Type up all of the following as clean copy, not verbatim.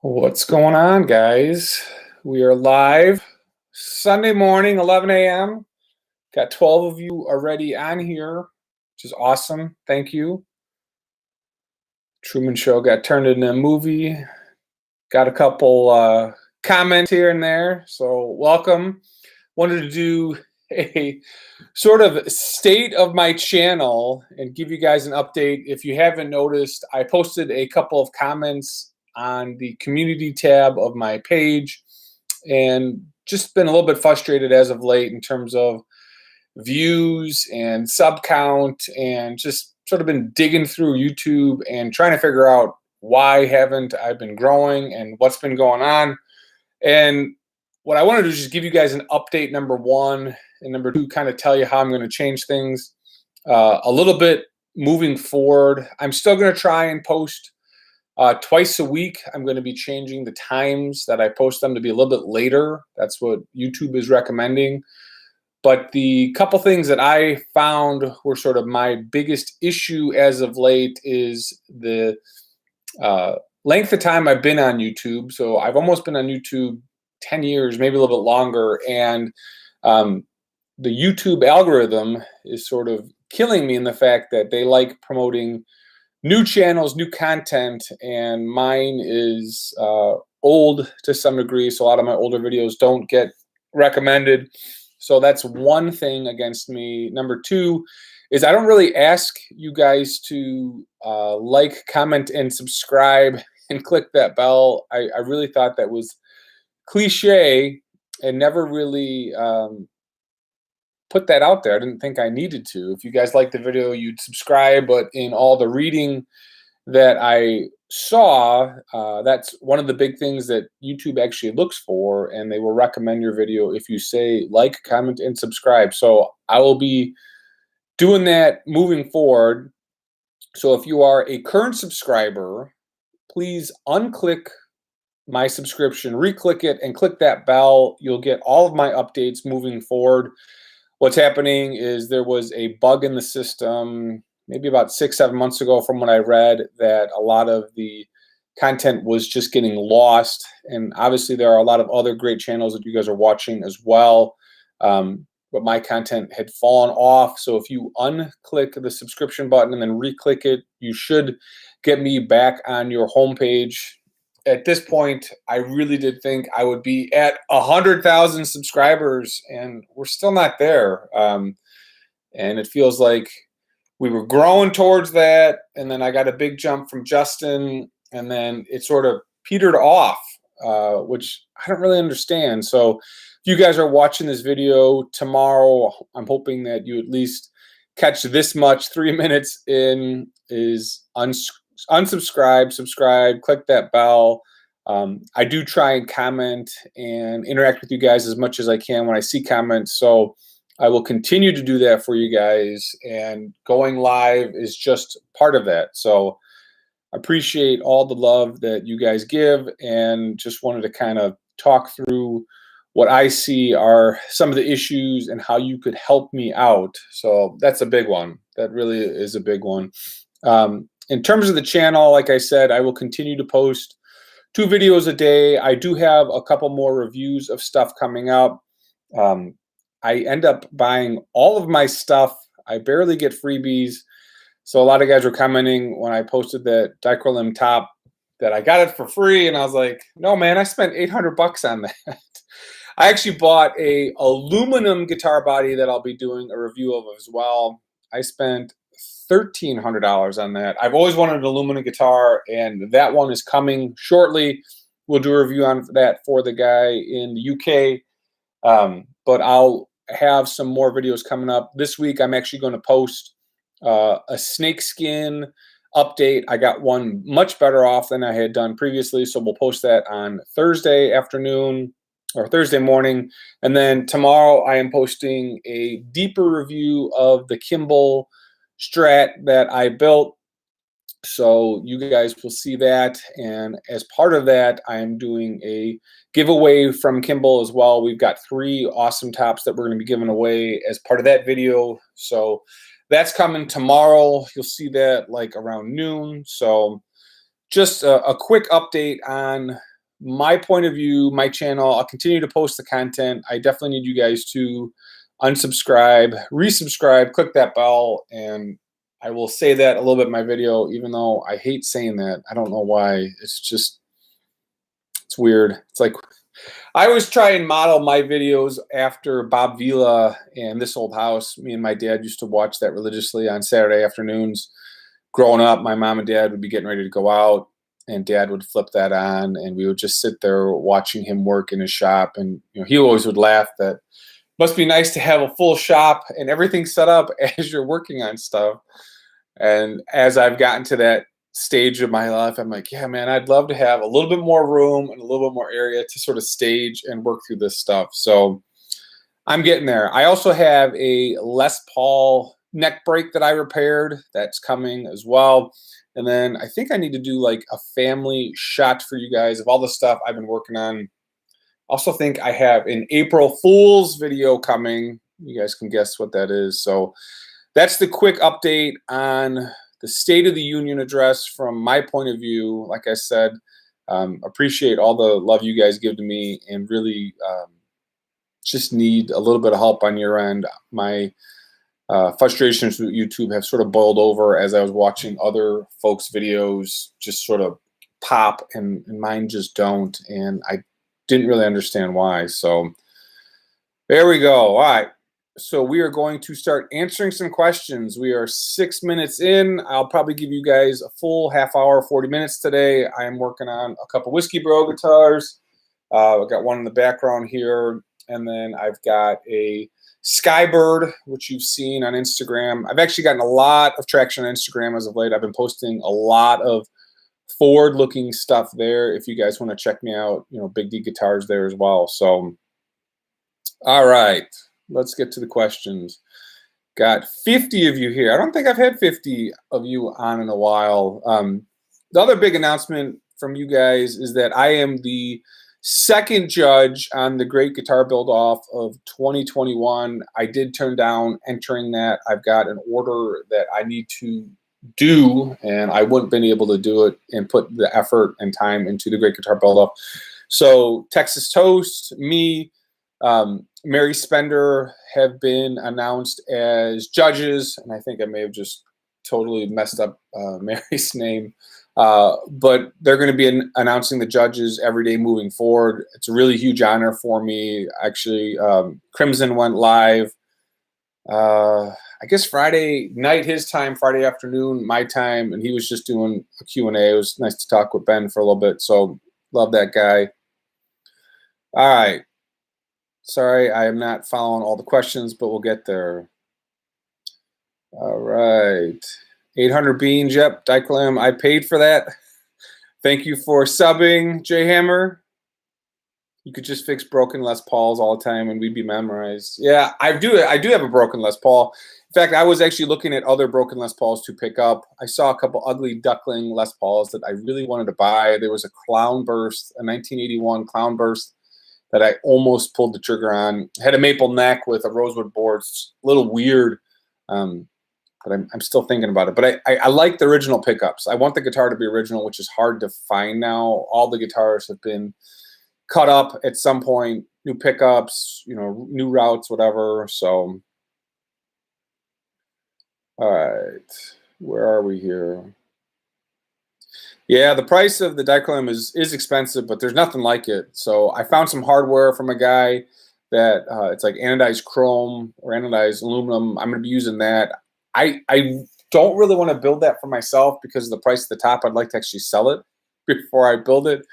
What's going on, guys? We are live Sunday morning, 11 a.m. Got 12 of you already on here, which is awesome. Thank you. Truman Show got turned into a movie. Got a couple comments here and there, so welcome. Wanted to do a sort of state of my channel and give you guys an update. If you haven't noticed, I posted a couple of comments on the community tab of my page and just been a little bit frustrated as of late in terms of views and sub count, and just sort of been digging through YouTube and trying to figure out why haven't I been growing and what's been going on. And what I want to do is just give you guys an update, number one, and number two, kind of tell you how I'm going to change things a little bit moving forward. I'm still going to try and post twice a week. I'm going to be changing the times that I post them to be a little bit later. That's what YouTube is recommending. But the couple things that I found were sort of my biggest issue as of late is the length of time I've been on YouTube. So I've almost been on YouTube 10 years, maybe a little bit longer. And the YouTube algorithm is sort of killing me in the fact that they like promoting new channels, new content, and mine is old to some degree. So a lot of my older videos don't get recommended. So that's one thing against me. Number two is I don't really ask you guys to like, comment, and subscribe and click that bell. I really thought that was cliche and never really put that out there. I didn't think I needed to. If you guys like the video, you'd subscribe. But in all the reading that I saw, that's one of the big things that YouTube actually looks for, and they will recommend your video if you say like, comment, and subscribe. So I will be doing that moving forward. So if you are a current subscriber, please unclick my subscription, re-click it, and click that bell. You'll get all of my updates moving forward. What's happening is there was a bug in the system maybe about 6-7 months ago from what I read, that a lot of the content was just getting lost. And obviously there are a lot of other great channels that you guys are watching as well. But my content had fallen off. So if you unclick the subscription button and then re-click it, you should get me back on your homepage. At this point, I really did think I would be at 100,000 subscribers, and we're still not there. And it feels like we were growing towards that, and then I got a big jump from Justin, and then it sort of petered off, which I don't really understand. So if you guys are watching this video tomorrow, I'm hoping that you at least catch this much. 3 minutes in is unsubscribe, subscribe, click that bell. I do try and comment and interact with you guys as much as I can when I see comments. So I will continue to do that for you guys, and going live is just part of that. So I appreciate all the love that you guys give, and just wanted to kind of talk through what I see are some of the issues and how you could help me out. So that's a big one. That really is a big one. In terms of the channel, like I said, I will continue to post 2 videos a day. I do have a couple more reviews of stuff coming up. I end up buying all of my stuff. I barely get freebies. So a lot of guys were commenting when I posted that Dichrolim top that I got it for free, and I was like, no, man, I spent 800 bucks on that. I actually bought a aluminum guitar body that I'll be doing a review of as well. I spent $1,300 on that. I've always wanted an aluminum guitar, and that one is coming shortly. We'll do a review on that for the guy in the UK. But I'll have some more videos coming up. This week, I'm actually going to post a snakeskin update. I got one much better off than I had done previously, so we'll post that on Thursday afternoon or Thursday morning. And then tomorrow I am posting a deeper review of the Kimball Strat that I built. So you guys will see that. And as part of that, I am doing a giveaway from Kimball as well. We've got 3 awesome tops that we're going to be giving away as part of that video. So that's coming tomorrow. You'll see that like around noon. So just a quick update on my point of view, my channel. I'll continue to post the content. I definitely need you guys to unsubscribe, resubscribe, click that bell, and I will say that a little bit in my video, even though I hate saying that. I don't know why. It's weird. It's like I always try and model my videos after Bob Vila and This Old House. Me and my dad used to watch that religiously on Saturday afternoons. Growing up, my mom and dad would be getting ready to go out, and dad would flip that on, and we would just sit there watching him work in his shop. And he always would laugh that must be nice to have a full shop and everything set up as you're working on stuff. And as I've gotten to that stage of my life, I'm like, yeah, man, I'd love to have a little bit more room and a little bit more area to sort of stage and work through this stuff. So I'm getting there. I also have a Les Paul neck break that I repaired. That's coming as well. And then I think I need to do like a family shot for you guys of all the stuff I've been working on. Also think I have an April Fool's video coming. You guys can guess what that is. So that's the quick update on the State of the Union address from my point of view. Like I said, appreciate all the love you guys give to me, and really just need a little bit of help on your end. My frustrations with YouTube have sort of boiled over as I was watching other folks' videos just sort of pop, and mine just don't. And I didn't really understand why. So there we go. All right. So we are going to start answering some questions. We are 6 minutes in. I'll probably give you guys a full half hour, 40 minutes today. I am working on a couple Whiskey Bro guitars. I've got one in the background here. And then I've got a Skybird, which you've seen on Instagram. I've actually gotten a lot of traction on Instagram as of late. I've been posting a lot of forward-looking stuff there. If you guys want to check me out, Big D Guitars there as well. So, all right, let's get to the questions. Got 50 of you here. I don't think I've had 50 of you on in a while. The other big announcement from you guys is that I am the second judge on the Great Guitar Build-Off of 2021. I did turn down entering that. I've got an order that I need to do, and I wouldn't been able to do it and put the effort and time into the Great Guitar Build-Off. So Texas Toast, me, Mary Spender have been announced as judges, and I think I may have just totally messed up Mary's name. But they're going to be announcing the judges every day moving forward. It's a really huge honor for me. Actually, Crimson went live, I guess Friday night his time, Friday afternoon my time, and he was just doing a Q&A. It was nice to talk with Ben for a little bit, so love that guy. All right. Sorry, I am not following all the questions, but we'll get there. All right. 800 beans, yep, Diclam, I paid for that. Thank you for subbing, J Hammer. You could just fix broken Les Pauls all the time and we'd be memorized. Yeah, I do have a broken Les Paul. In fact, I was actually looking at other broken Les Pauls to pick up. I saw a couple ugly duckling Les Pauls that I really wanted to buy. There was a Clown Burst, a 1981 Clown Burst that I almost pulled the trigger on. It had a maple neck with a rosewood board. It's a little weird. But I'm still thinking about it. But I like the original pickups. I want the guitar to be original, which is hard to find now. All the guitars have been cut up at some point, new pickups, new routes, whatever. So, all right, where are we here? Yeah, the price of the Diclam is expensive, but there's nothing like it. So I found some hardware from a guy that it's like anodized chrome or anodized aluminum. I'm going to be using that. I don't really want to build that for myself because of the price at the top. I'd like to actually sell it before I build it.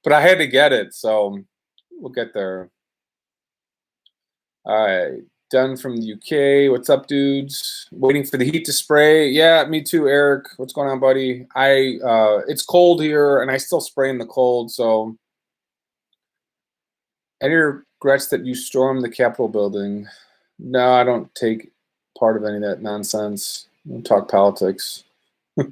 But I had to get it, so we'll get there. All right, done from the UK. What's up, dudes? Waiting for the heat to spray. Yeah, me too, Eric. What's going on, buddy? It's cold here, and I still spray in the cold, so. Any regrets that you stormed the Capitol building? No, I don't take part of any of that nonsense. I don't talk politics. All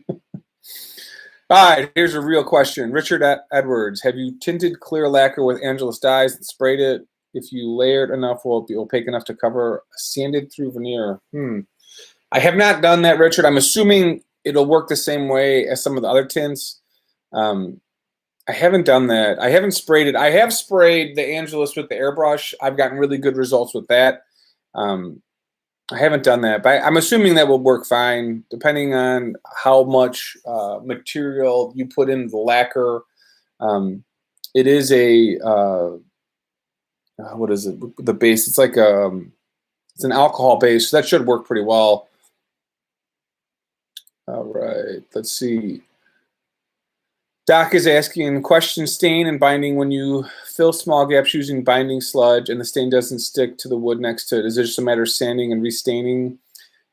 right, here's a real question. Richard Edwards, have you tinted clear lacquer with Angelus dyes and sprayed it? If you layer it enough, will it be opaque enough to cover a sanded through veneer? I have not done that, Richard. I'm assuming it'll work the same way as some of the other tints. I haven't done that. I haven't sprayed it. I have sprayed the Angelus with the airbrush. I've gotten really good results with that. Um, I haven't done that, but I'm assuming that will work fine, depending on how much material you put in the lacquer. Um, it is a what is it? The base. It's like it's an alcohol base, so that should work pretty well. All right, let's see. Doc is asking, question stain and binding when you fill small gaps using binding sludge and the stain doesn't stick to the wood next to it. Is it just a matter of sanding and restaining?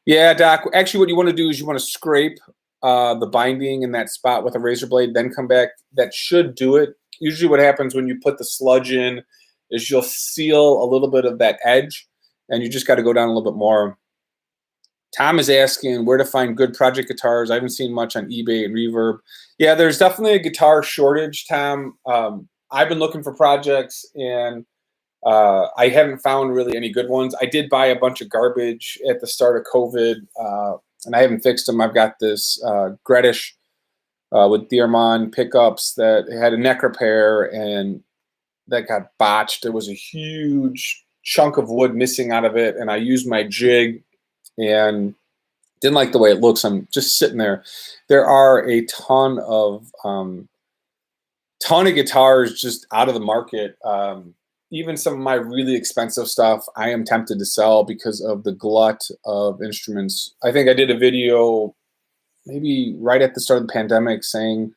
Yeah, Doc. Actually, what you want to do is you want to scrape the binding in that spot with a razor blade, then come back. That should do it. Usually what happens when you put the sludge in is you'll seal a little bit of that edge, and you just got to go down a little bit more. Tom is asking where to find good project guitars. I haven't seen much on eBay and Reverb. Yeah, there's definitely a guitar shortage, Tom. I've been looking for projects, and I haven't found really any good ones. I did buy a bunch of garbage at the start of COVID, and I haven't fixed them. I've got this Gretish with Dearmond pickups that had a neck repair, and that got botched. There was a huge chunk of wood missing out of it, and I used my jig and didn't like the way it looks. I'm just sitting there. There are a ton of guitars just out of the market. Even some of my really expensive stuff, I am tempted to sell because of the glut of instruments. I think I did a video maybe right at the start of the pandemic saying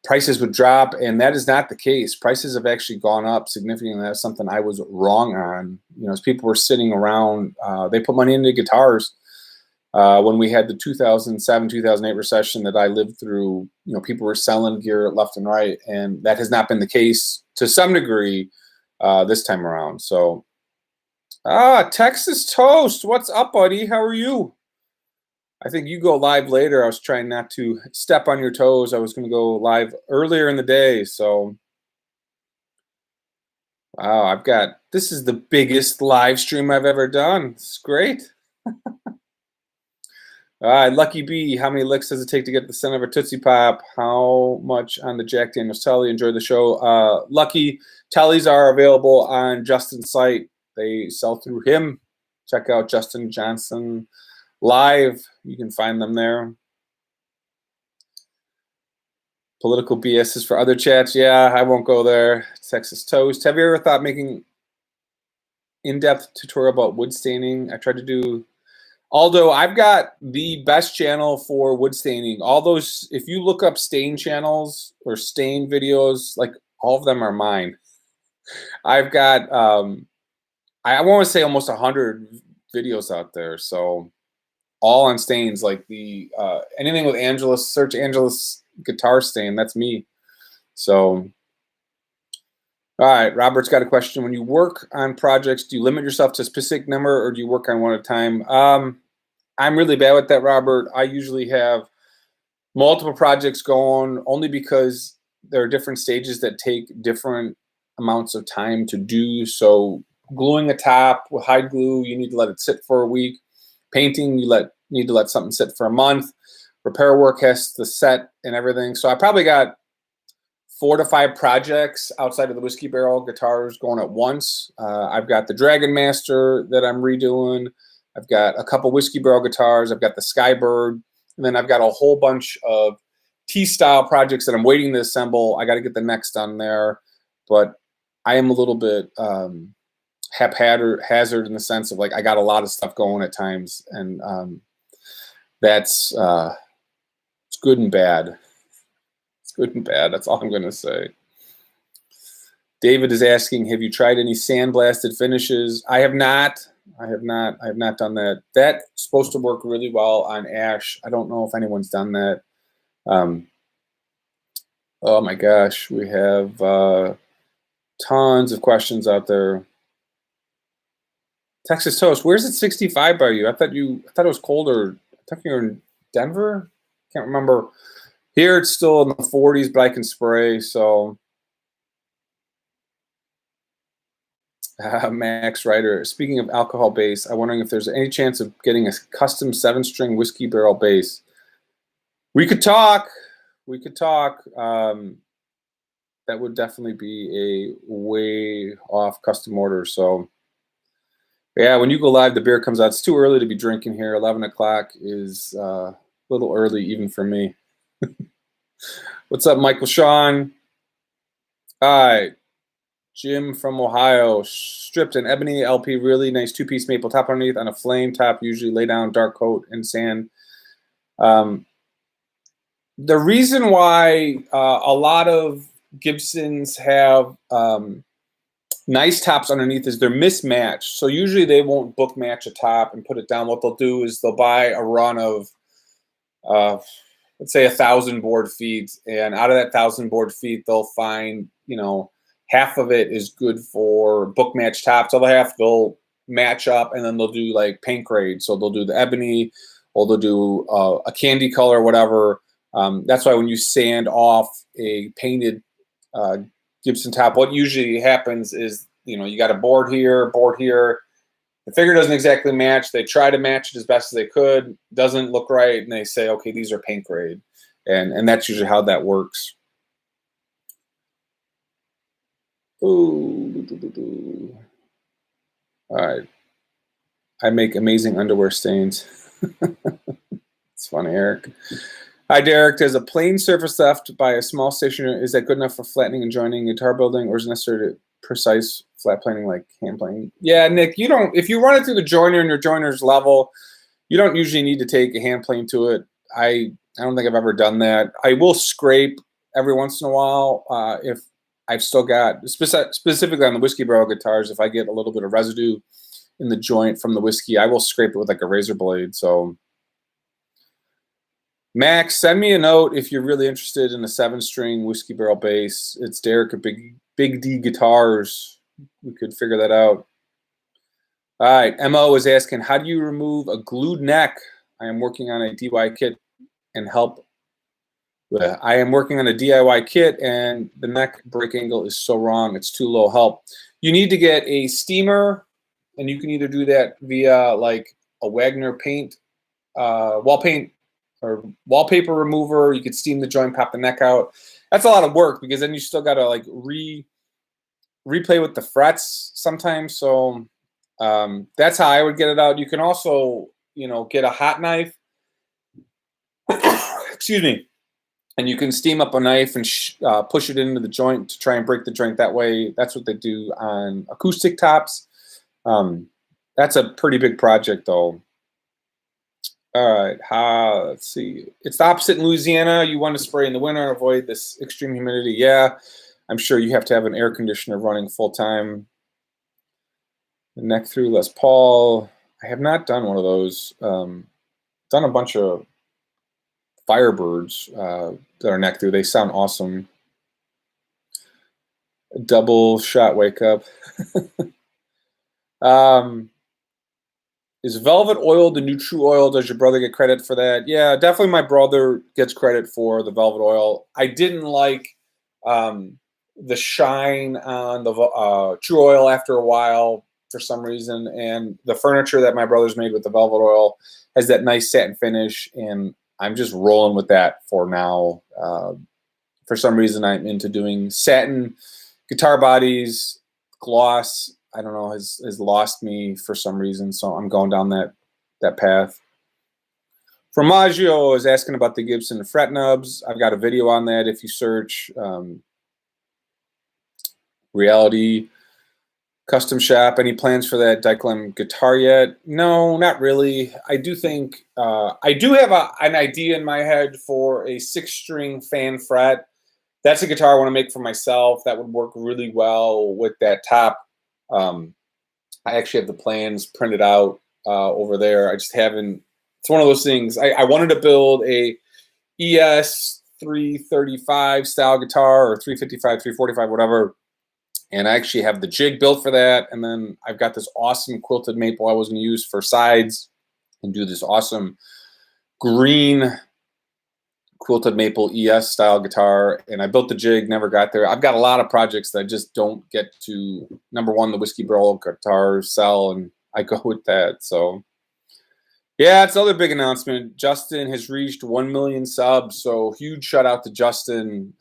prices would drop, and that is not the case. Prices have actually gone up significantly. That's something I was wrong on. You know, as people were sitting around, they put money into guitars. When we had the 2007, 2008 recession that I lived through, you know, people were selling gear left and right, and that has not been the case to some degree this time around. So, Texas Toast, what's up, buddy? How are you? I think you go live later. I was trying not to step on your toes. I was going to go live earlier in the day. So, wow, this is the biggest live stream I've ever done. It's great. All right, Lucky B, how many licks does it take to get the center of a Tootsie Pop? How much on the Jack Daniels Telly? Enjoy the show. Lucky, Tellys are available on Justin's site. They sell through him. Check out Justin Johnson Live. You can find them there. Political BS is for other chats. Yeah, I won't go there. Texas Toast. Have you ever thought making in-depth tutorial about wood staining? I tried to do... Aldo, I've got the best channel for wood staining. All those, if you look up stain channels or stain videos, like all of them are mine. I've got, I want to say almost 100 videos out there. So all on stains, like the anything with Angelus, search Angelus guitar stain, that's me. So, all right, Robert's got a question. When you work on projects, do you limit yourself to a specific number or do you work on one at a time? I'm really bad with that, Robert. I usually have multiple projects going only because there are different stages that take different amounts of time to do. So gluing a top with hide glue, you need to let it sit for a week. Painting, you need to let something sit for a month. Repair work has to set and everything. So I probably got 4 to 5 projects outside of the Whiskey Barrel guitars going at once. I've got the Dragon Master that I'm redoing. I've got a couple Whiskey Barrel guitars. I've got the Skybird. And then I've got a whole bunch of T-style projects that I'm waiting to assemble. I got to get the next done there. But I am a little bit haphazard in the sense of, like, I got a lot of stuff going at times. And that's it's good and bad. It's good and bad. That's all I'm going to say. David is asking, have you tried any sandblasted finishes? I have not. I have not done that. That's supposed to work really well on ash. I don't know if anyone's done that. Oh my gosh, we have tons of questions out there. Texas Toast, where's it 65 by you? I thought it was colder. I thought you were in Denver. Can't remember. Here it's still in the 40s, but I can spray. So. Max Ryder, speaking of alcohol bass, I'm wondering if there's any chance of getting a custom 7-string Whiskey Barrel bass. We could talk. We could talk. that would definitely be a way off custom order. So yeah, when you go live, the beer comes out. It's too early to be drinking here. 11 o'clock is a little early even for me. What's up, Michael Sean? Hi. Jim from Ohio. Stripped an ebony LP, really nice two-piece maple top underneath on a flame top, usually lay down dark coat and sand. The reason why a lot of Gibsons have nice tops underneath is they're mismatched. So usually they won't book match a top and put it down. What they'll do is they'll buy a run of, let's say, 1,000 board feet, and out of that 1,000 board feet, they'll find, half of it is good for book match tops. Other half they'll match up, and then they'll do like paint grade. So they'll do the ebony, or they'll do a candy color, whatever. That's why when you sand off a painted Gibson top, what usually happens is, you got a board here. The figure doesn't exactly match. They try to match it as best as they could. Doesn't look right, and they say, okay, these are paint grade. And that's usually how that works. Ooh. All right. I make amazing underwear stains. It's funny, Eric. Hi, Derek. Does a plain surface left by a small stationer, is that good enough for flattening and joining guitar building, or is it necessary to precise flat planing like hand planing? Yeah, Nick, you don't. If you run it through the joiner and your joiner's level, you don't usually need to take a hand plane to it. I don't think I've ever done that. I will scrape every once in a while if I've still got, specifically on the whiskey barrel guitars, if I get a little bit of residue in the joint from the whiskey, I will scrape it with like a razor blade. So Max, send me a note if you're really interested in a 7-string whiskey barrel bass. It's Derek at BigdGuitars. We could figure that out. All right, Mo is asking, how do you remove a glued neck? I am working on a DIY kit and help. I am working on a DIY kit, and the neck break angle is so wrong. It's too low. Help. You need to get a steamer, and you can either do that via like a Wagner paint, wall paint, or wallpaper remover. You could steam the joint, pop the neck out. That's a lot of work because then you still got to like replay with the frets sometimes. So that's how I would get it out. You can also, get a hot knife. Excuse me. And you can steam up a knife and push it into the joint to try and break the joint that way. That's what they do on acoustic tops. That's a pretty big project, though. All right, let's see. It's the opposite in Louisiana. You want to spray in the winter, avoid this extreme humidity. Yeah, I'm sure you have to have an air conditioner running full time. The neck through Les Paul. I have not done one of those. Done a bunch of Firebirds that are neck through. They sound awesome. A double shot wake up. Is Velvet Oil the new True Oil? Does your brother get credit for that? Yeah, definitely my brother gets credit for the Velvet Oil. I didn't like the shine on the True Oil after a while for some reason, and the furniture that my brother's made with the Velvet Oil has that nice satin finish, and I'm just rolling with that for now. For some reason, I'm into doing satin guitar bodies, gloss. I don't know, has lost me for some reason, so I'm going down that path. Formaggio is asking about the Gibson fret nubs. I've got a video on that if you search Reality Custom Shop. Any plans for that Dyklem guitar yet? No, not really. I do think I do have an idea in my head for a 6-string fan fret. That's a guitar I want to make for myself. That would work really well with that top. I actually have the plans printed out over there. I just haven't. It's one of those things. I wanted to build a ES 335 style guitar, or 355, 345, whatever. And I actually have the jig built for that. And then I've got this awesome quilted maple I was going to use for sides and do this awesome green quilted maple ES style guitar. And I built the jig, never got there. I've got a lot of projects that I just don't get to. Number one, the whiskey barrel guitar sell, and I go with that. So yeah, it's another big announcement. Justin has reached 1 million subs. So huge shout out to Justin.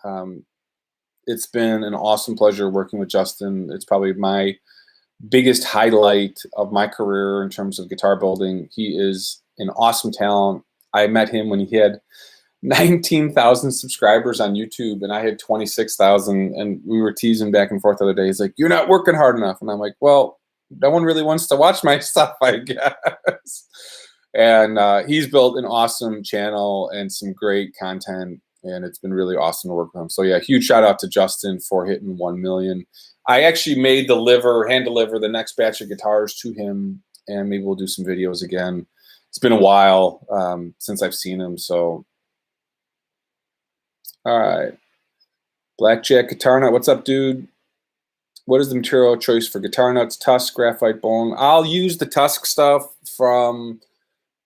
it's been an awesome pleasure working with Justin. It's probably my biggest highlight of my career in terms of guitar building. He is an awesome talent. I met him when he had 19,000 subscribers on YouTube, and I had 26,000, and we were teasing back and forth the other day. He's like, "You're not working hard enough," and I'm like, "Well, no one really wants to watch my stuff, I guess." And he's built an awesome channel and some great content, and it's been really awesome to work with him. So yeah, huge shout out to Justin for hitting 1 million. I actually made hand deliver the next batch of guitars to him, and maybe we'll do some videos again. It's been a while since I've seen him, so. All right. Blackjack Guitar Nut, what's up, dude? What is the material choice for guitar nuts? Tusk, graphite, bone? I'll use the Tusk stuff from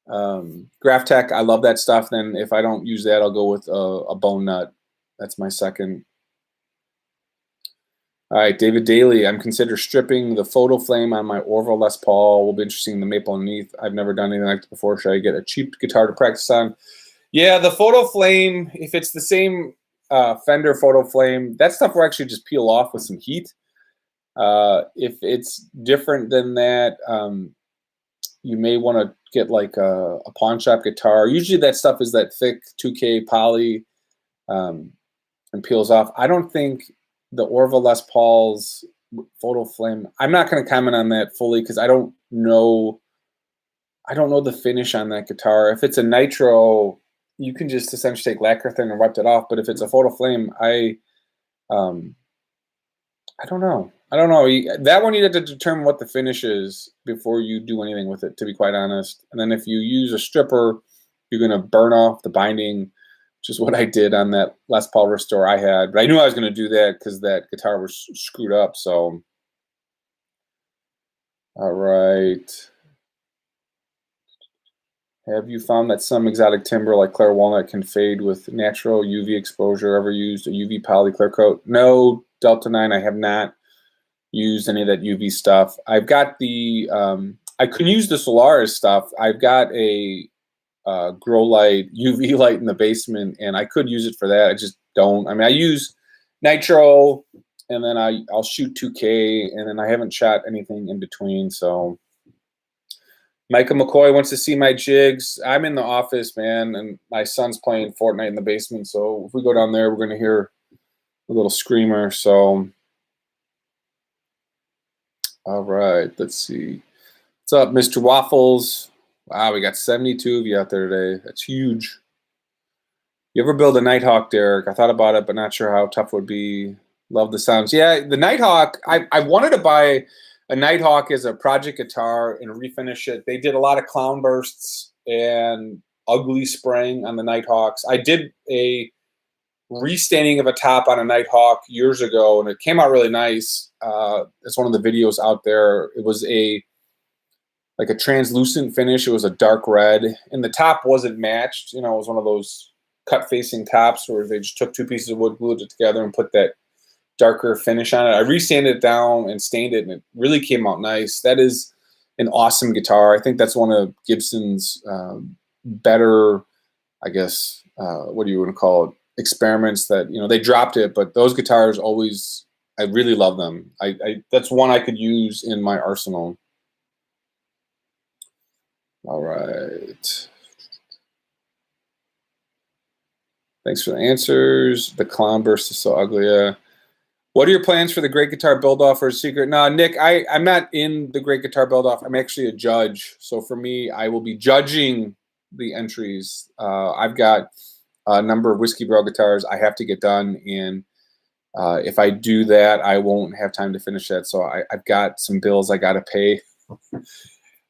Graph Tech. I love that stuff. Then if I don't use that, I'll go with a bone nut. That's my second. All right, David Daly. I'm considering stripping the photo flame on my Orville Les Paul. Will be interesting in the maple underneath. I've never done anything like that before. Should I get a cheap guitar to practice on? Yeah, the photo flame, if it's the same Fender photo flame, that stuff will actually just peel off with some heat. If it's different than that, you may want to get like a pawn shop guitar. Usually that stuff is that thick 2K poly and peels off. I don't think the Orville Les Paul's photo flame, I'm not going to comment on that fully because I don't know the finish on that guitar. If it's a nitro, you can just essentially take lacquer thin and wipe it off. But if it's a photo flame, I don't know. That one you have to determine what the finish is before you do anything with it, to be quite honest. And then if you use a stripper, you're going to burn off the binding, which is what I did on that Les Paul Restore I had. But I knew I was going to do that because that guitar was screwed up. So, all right. Have you found that some exotic timber like clear walnut can fade with natural UV exposure? Ever used a UV poly clear coat? No, Delta 9, I have not used any of that UV stuff. I've got the, I could use the Solaris stuff. I've got a grow light, UV light in the basement, and I could use it for that. I just don't. I mean, I use nitro, and then I'll shoot 2K, and then I haven't shot anything in between, so. Micah McCoy wants to see my jigs. I'm in the office, man, and my son's playing Fortnite in the basement. So if we go down there, we're going to hear a little screamer. So, all right, let's see. What's up, Mr. Waffles? Wow, we got 72 of you out there today. That's huge. You ever build a Nighthawk, Derek? I thought about it, but not sure how tough it would be. Love the sounds. Yeah, the Nighthawk, I wanted to buy a Nighthawk is a project guitar and refinish it. They did a lot of clown bursts and ugly spraying on the Nighthawks. I did a restaining of a top on a Nighthawk years ago, and it came out really nice. It's one of the videos out there. It was like a translucent finish. It was a dark red, and the top wasn't matched. You know, it was one of those cut-facing tops where they just took two pieces of wood, glued it together, and put that darker finish on it. I resanded it down and stained it, and it really came out nice. That is an awesome guitar. I think that's one of Gibson's better, I guess, what do you want to call it, experiments that, you know, they dropped it, but those guitars always, I really love them. That's one I could use in my arsenal. All right. Thanks for the answers. The clown burst is so ugly. Yeah. What are your plans for the Great Guitar Build-Off or Secret? No, Nick, I'm not in the Great Guitar Build-Off. I'm actually a judge. So for me, I will be judging the entries. I've got a number of Whiskey Barrel guitars I have to get done, and if I do that, I won't have time to finish that. So I've got some bills I got to pay.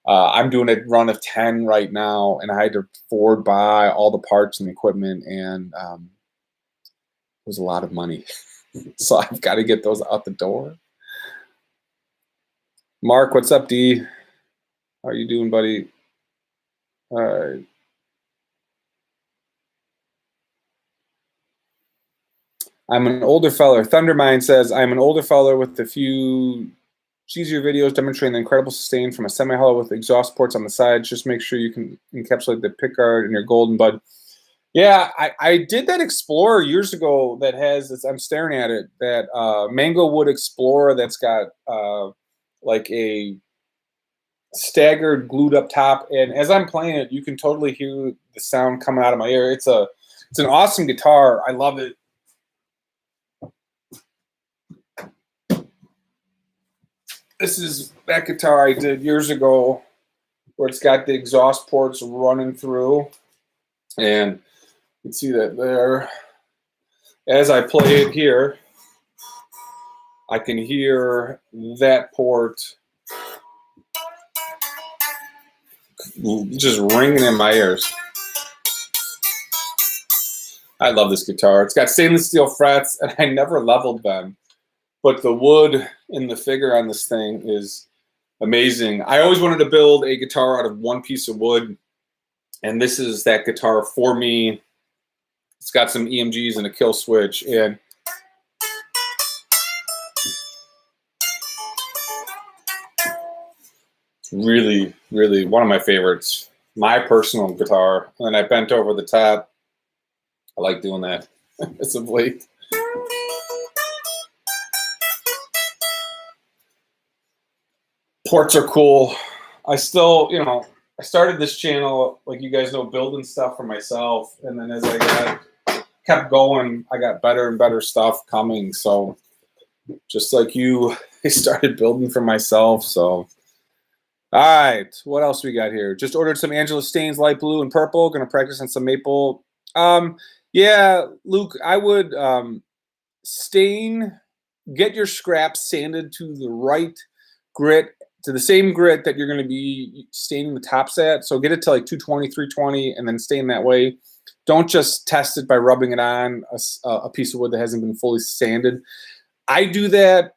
I'm doing a run of 10 right now, and I had to forward buy all the parts and the equipment, and it was a lot of money. So I've got to get those out the door. Mark, what's up, D? How are you doing, buddy? All right. I'm an older feller. Thundermine says, I'm an older feller with a few cheesier videos demonstrating the incredible sustain from a semi-hollow with exhaust ports on the sides. Just make sure you can encapsulate the pickguard in your golden bud. Yeah, I did that Explorer years ago that has this. I'm staring at it. That Mango Wood Explorer that's got like a staggered glued up top, and as I'm playing it, you can totally hear the sound coming out of my ear. It's an awesome guitar. I love it. This is that guitar I did years ago, where it's got the exhaust ports running through, and you can see that there. As I play it here, I can hear that port just ringing in my ears. I love this guitar. It's got stainless steel frets, and I never leveled them. But the wood in the figure on this thing is amazing. I always wanted to build a guitar out of one piece of wood, and this is that guitar for me. It's got some EMGs and a kill switch, and it's really, really one of my favorites. My personal guitar. And I bent over the top. I like doing that as of late. Ports are cool. I still, I started this channel, like you guys know, building stuff for myself, and then as I kept going, I got better and better stuff coming. So just like you, I started building for myself. So all right, what else we got here? Just ordered some Angela stains, light blue and purple. Gonna practice on some maple. Yeah, Luke, I would get your scraps sanded to the right grit, to the same grit that you're going to be staining the tops at. So get it to like 220, 320, and then stain that way. Don't just test it by rubbing it on a piece of wood that hasn't been fully sanded. I do that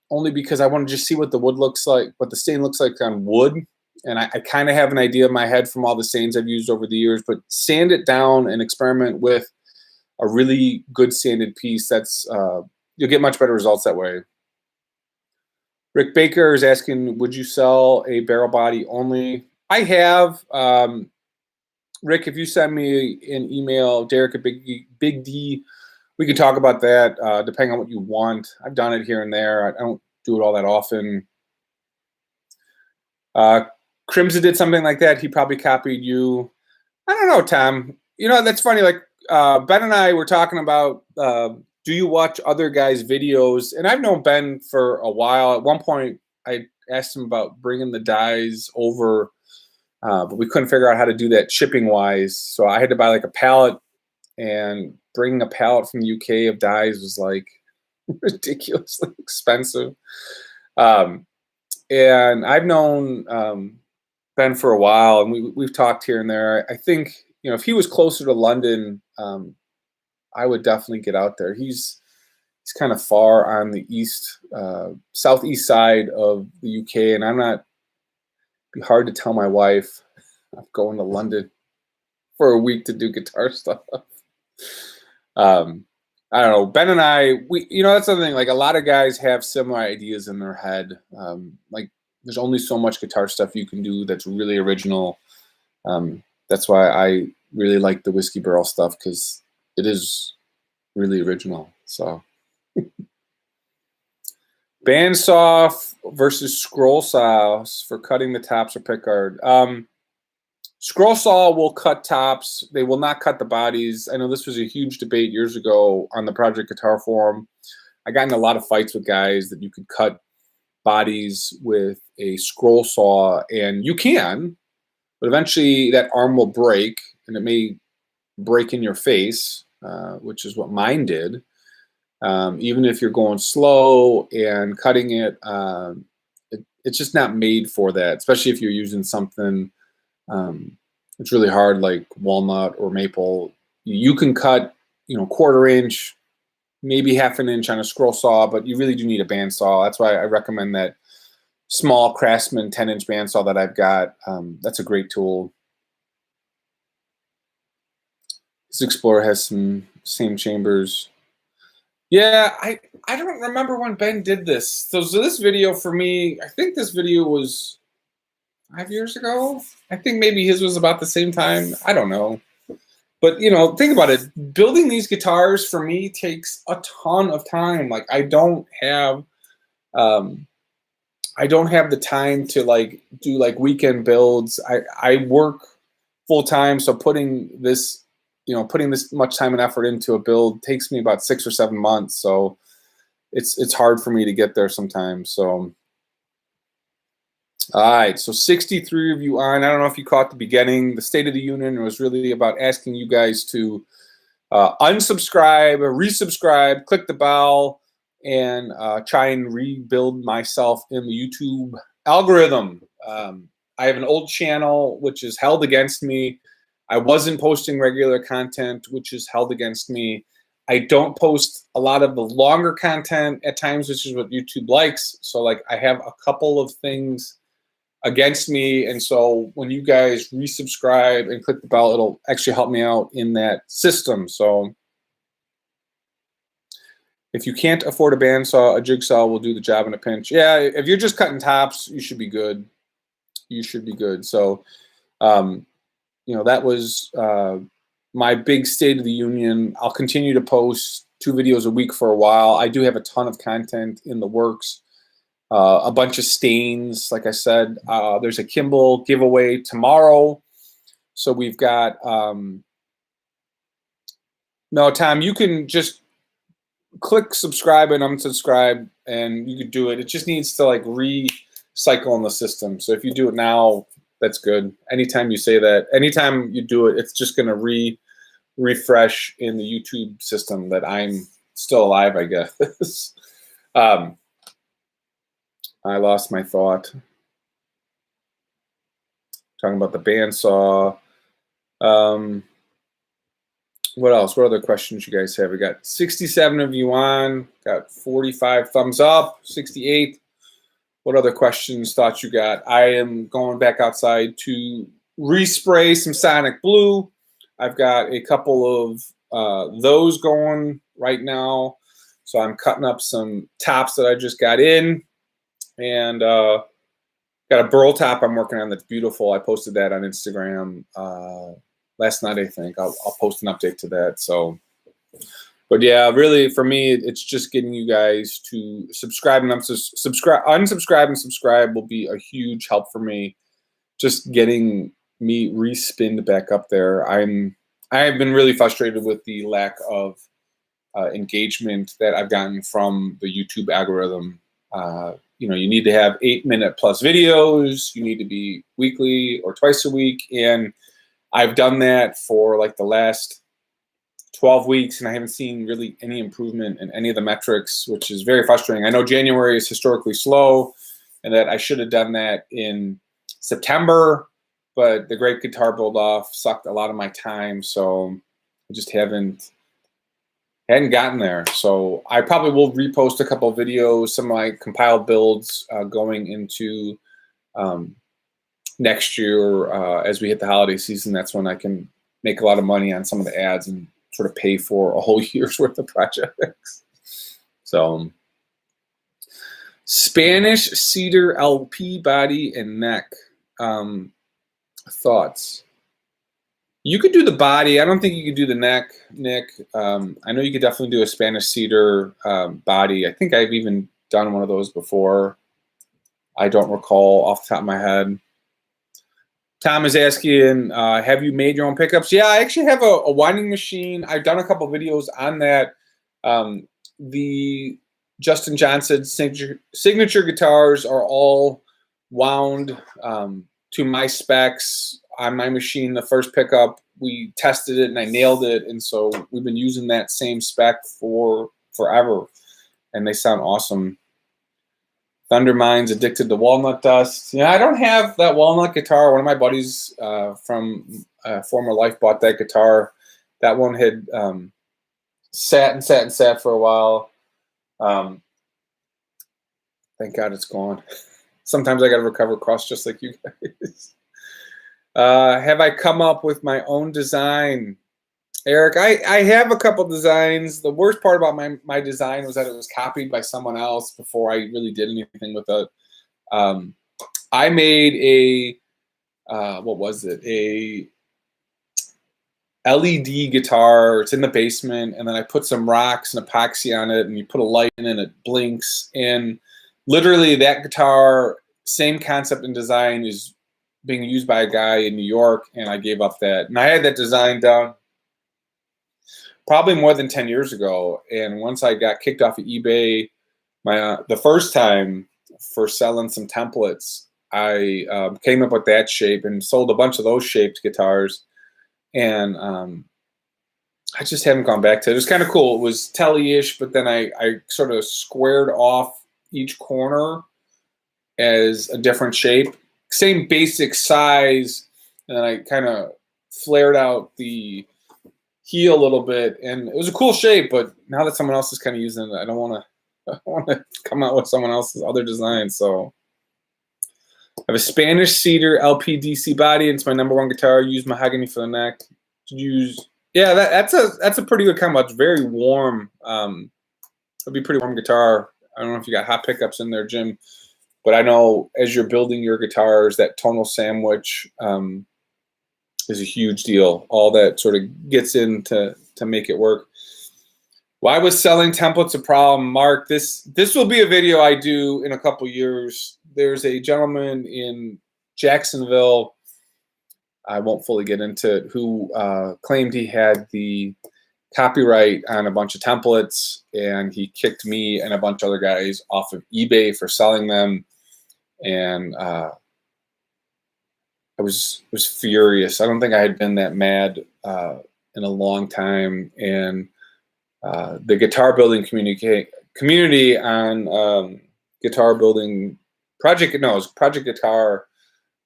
only because I want to just see what the wood looks like, what the stain looks like on wood. And I kind of have an idea in my head from all the stains I've used over the years, but sand it down and experiment with a really good sanded piece. That's you'll get much better results that way. Rick Baker is asking, would you sell a barrel body only? I have. Rick, if you send me an email, Derek at Big D, we could talk about that depending on what you want. I've done it here and there. I don't do it all that often. Crimson did something like that. He probably copied you. I don't know, Tom. That's funny. Like Ben and I were talking about, do you watch other guys' videos? And I've known Ben for a while. At one point, I asked him about bringing the dies over, but we couldn't figure out how to do that shipping-wise. So I had to buy like a pallet, and bringing a pallet from the UK of dies was like ridiculously expensive. And I've known Ben for a while, and we've talked here and there. I think if he was closer to London, I would definitely get out there. He's kind of far on the southeast side of the UK, and it'd be hard to tell my wife I'm going to London for a week to do guitar stuff. I don't know. Ben and I, that's something, like a lot of guys have similar ideas in their head. Like there's only so much guitar stuff you can do that's really original. That's why I really like the Whiskey Barrel stuff, because it is really original. So Bandsaw versus scroll saw for cutting the tops or pickguard. Scroll saw will cut tops. They will not cut the bodies. I know this was a huge debate years ago on the Project Guitar Forum. I got in a lot of fights with guys that you could cut bodies with a scroll saw, and you can, but eventually that arm will break, and it may break in your face, which is what mine did. Even if you're going slow and cutting it, it's just not made for that, especially if you're using something it's really hard, like walnut or maple. You can cut, 1/4 inch, maybe 1/2 inch on a scroll saw, but you really do need a bandsaw. That's why I recommend that small Craftsman 10-inch bandsaw that I've got. That's a great tool. This Explorer has some same chambers. Yeah, I don't remember when Ben did this. So this video for me, I think this video was 5 years ago. I think maybe his was about the same time. I don't know. But you know, think about it. Building these guitars for me takes a ton of time. Like um, I don't have the time to like do like weekend builds. I work full time, so putting this much time and effort into a build takes me about 6 or 7 months. So it's hard for me to get there sometimes. So all right, so 63 of you on. I don't know if you caught the beginning. The State of the Union was really about asking you guys to unsubscribe, resubscribe, click the bell, and try and rebuild myself in the YouTube algorithm. I have an old channel which is held against me. I wasn't posting regular content, which is held against me. I don't post a lot of the longer content at times, which is what YouTube likes. So like I have a couple of things against me, and so when you guys resubscribe and click the bell, it'll actually help me out in that system. So if you can't afford a bandsaw, a jigsaw will do the job in a pinch. Yeah, if you're just cutting tops, you should be good. You should be good. So you know, that was my big State of the Union. I'll continue to post 2 videos a week for a while. I do have a ton of content in the works. A bunch of stains, like I said. There's a Kimball giveaway tomorrow. So we've got no, Tom, you can just click subscribe and unsubscribe and you could do it. It just needs to like recycle in the system. So if you do it now, that's good. Anytime you say that, anytime you do it, it's just going to refresh in the YouTube system that I'm still alive, I guess. I lost my thought. Talking about the bandsaw. What else? What other questions you guys have? We got 67 of you on. Got 45 thumbs up. 68. What other questions, thoughts you got? I am going back outside to respray some Sonic Blue. I've got a couple of those going right now. So I'm cutting up some tops that I just got in. And got a burl top I'm working on that's beautiful. I posted that on Instagram last night, I think. I'll post an update to that. So, but yeah, really for me, it's just getting you guys to subscribe and unsubscribe and subscribe will be a huge help for me. Just getting me respinned back up there. I have been really frustrated with the lack of engagement that I've gotten from the YouTube algorithm. You know, you need to have 8-minute plus videos. You need to be weekly or twice a week. And I've done that for like the last 12 weeks, and I haven't seen really any improvement in any of the metrics, which is very frustrating. I know January is historically slow and that I should have done that in September, but the Great Guitar Build Off sucked a lot of my time. So I just hadn't gotten there. So I probably will repost a couple of videos, some of my compiled builds going into next year as we hit the holiday season. That's when I can make a lot of money on some of the ads and sort of pay for a whole year's worth of projects. So Spanish cedar LP body and neck. Thoughts? You could do the body. I don't think you could do the neck, Nick. I know you could definitely do a Spanish cedar body. I think I've even done one of those before. I don't recall off the top of my head. Tom is asking, have you made your own pickups? Yeah, I actually have a winding machine. I've done a couple videos on that. The Justin Johnson signature guitars are all wound to my specs on my machine. The first pickup, we tested it and I nailed it. And so we've been using that same spec for forever. And they sound awesome. Thundermind's addicted to walnut dust. Yeah, I don't have that walnut guitar. One of my buddies from a former life bought that guitar. That one had sat for a while. Thank God it's gone. Sometimes I got to recover costs just like you guys. Have I come up with my own design? Eric, I have a couple designs. The worst part about my design was that it was copied by someone else before I really did anything with it. I made a, what was it? LED guitar. It's in the basement, and then I put some rocks and epoxy on it, and you put a light in it, and it blinks. And literally, that guitar, same concept and design, is being used by a guy in New York, and I gave up that. And I had that design done probably more than 10 years ago. And once I got kicked off of eBay, the first time for selling some templates, I came up with that shape and sold a bunch of those shaped guitars. And I just haven't gone back to it. It was kind of cool. It was telly-ish, but then I sort of squared off each corner as a different shape. Same basic size, and I kind of flared out the heel a little bit, and it was a cool shape. But now that someone else is kind of using it, I don't want to come out with someone else's other design. So I have a Spanish cedar LPDC body. It's my #1 guitar. Use mahogany for the neck. That's a pretty good combo. It's very warm. It'll be a pretty warm guitar. I don't know if you got hot pickups in there, Jim. But I know as you're building your guitars, that tonal sandwich is a huge deal. All that sort of gets in to make it work. Why was selling templates a problem, Mark? This will be a video I do in a couple years. There's a gentleman in Jacksonville, I won't fully get into it, who claimed he had the copyright on a bunch of templates, and he kicked me and a bunch of other guys off of eBay for selling them. And I was furious. I don't think I had been that mad in a long time. And the guitar building community on guitar building Project Guitar,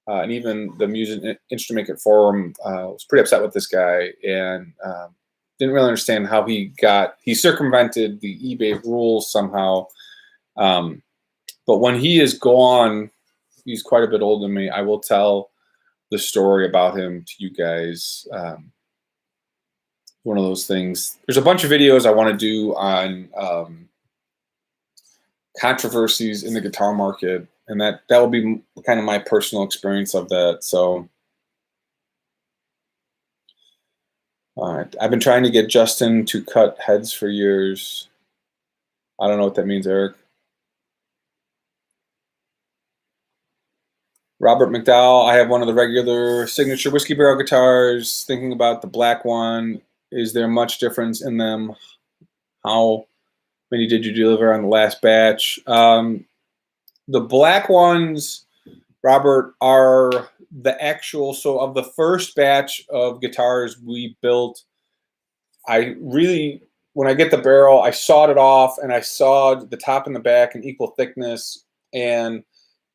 and even the Music Instrument Kit forum was pretty upset with this guy, and didn't really understand how he circumvented the eBay rules somehow. But when he is gone, he's quite a bit older than me. I will tell the story about him to you guys. One of those things. There's a bunch of videos I want to do on controversies in the guitar market, and that will be kind of my personal experience of that. So, all right, I've been trying to get Justin to cut heads for years. I don't know what that means, Eric. Robert McDowell, I have one of the regular signature whiskey barrel guitars. Thinking about the black one, is there much difference in them? How many did you deliver on the last batch? The black ones, Robert, are the actual, so of the first batch of guitars we built, when I get the barrel, I sawed it off, and I sawed the top and the back in equal thickness, and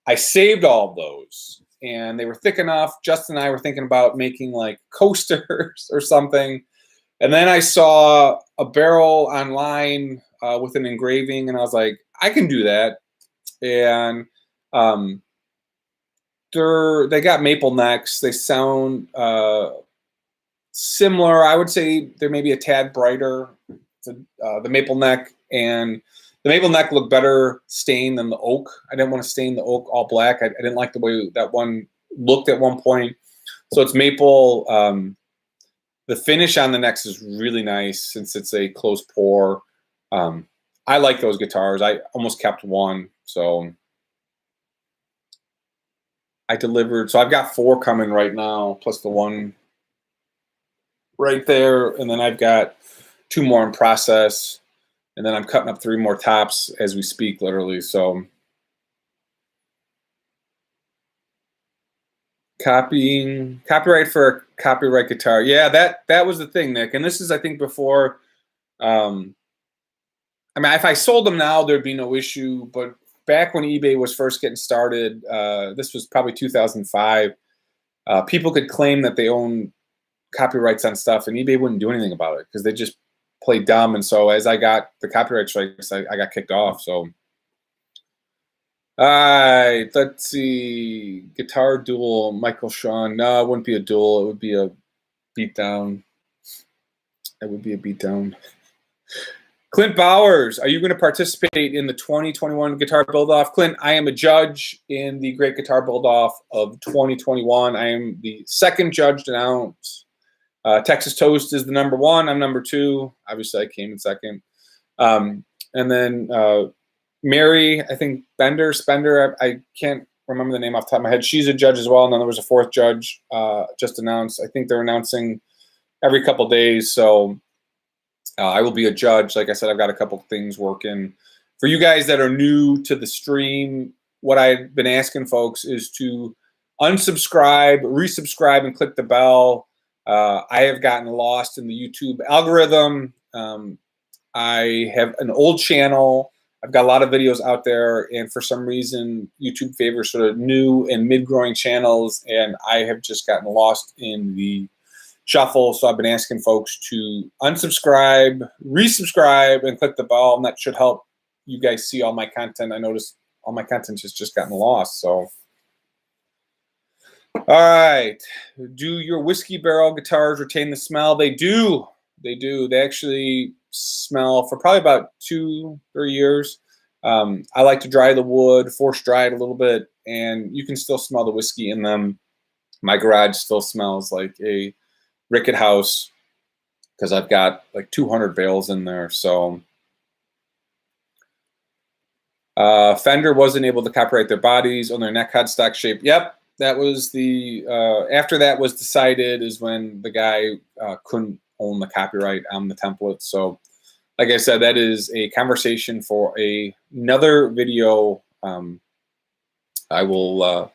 I saved all of those, and they were thick enough. Justin and I were thinking about making like coasters or something. And then I saw a barrel online with an engraving, and I was like, I can do that. And they got maple necks. They sound similar. I would say they're maybe a tad brighter, the maple neck, and the maple neck looked better stained than the oak. I didn't want to stain the oak all black. I didn't like the way that one looked at one point. So it's maple. The finish on the necks is really nice since it's a closed pour. I like those guitars. I almost kept one. So I delivered. So I've got 4 coming right now, plus the one right there. And then I've got 2 more in process. And then I'm cutting up 3 more tops as we speak, literally. So copyright for a copyright guitar. Yeah, that was the thing, Nick. And this is, I think, before. I mean, if I sold them now, there'd be no issue. But back when eBay was first getting started, this was probably 2005. People could claim that they own copyrights on stuff, and eBay wouldn't do anything about it because they just play dumb. And so as I got the copyright strikes, I got kicked off. So all right, let's see. Guitar duel, Michael Sean. No, it wouldn't be a duel. It would be a beatdown. It would be a beatdown. Clint Bowers, are you going to participate in the 2021 Guitar Build-Off? Clint, I am a judge in the Great Guitar Build-Off of 2021. I am the second judge announced. Texas Toast is the number 1. I'm number 2. Obviously, I came in second. And then Mary, I think Spender, I can't remember the name off the top of my head. She's a judge as well. And then there was a 4th judge just announced. I think they're announcing every couple days. So I will be a judge. Like I said, I've got a couple things working. For you guys that are new to the stream, what I've been asking folks is to unsubscribe, resubscribe, and click the bell. I have gotten lost in the YouTube algorithm. I have an old channel. I've got a lot of videos out there, and for some reason, YouTube favors sort of new and mid-growing channels, and I have just gotten lost in the shuffle. So I've been asking folks to unsubscribe, resubscribe, and click the bell, and that should help you guys see all my content. I noticed all my content has just gotten lost. So, all right. Do your whiskey barrel guitars retain the smell? They do. They do. They actually smell for probably about 2-3 years. I like to dry the wood, force dry it a little bit, and you can still smell the whiskey in them. My garage still smells like a ricket house because I've got like 200 bales in there. So Fender wasn't able to copyright their bodies on their neck headstock shape. Yep, that was the after that was decided is when the guy couldn't own the copyright on the template. So like I said, that is a conversation for another video. I will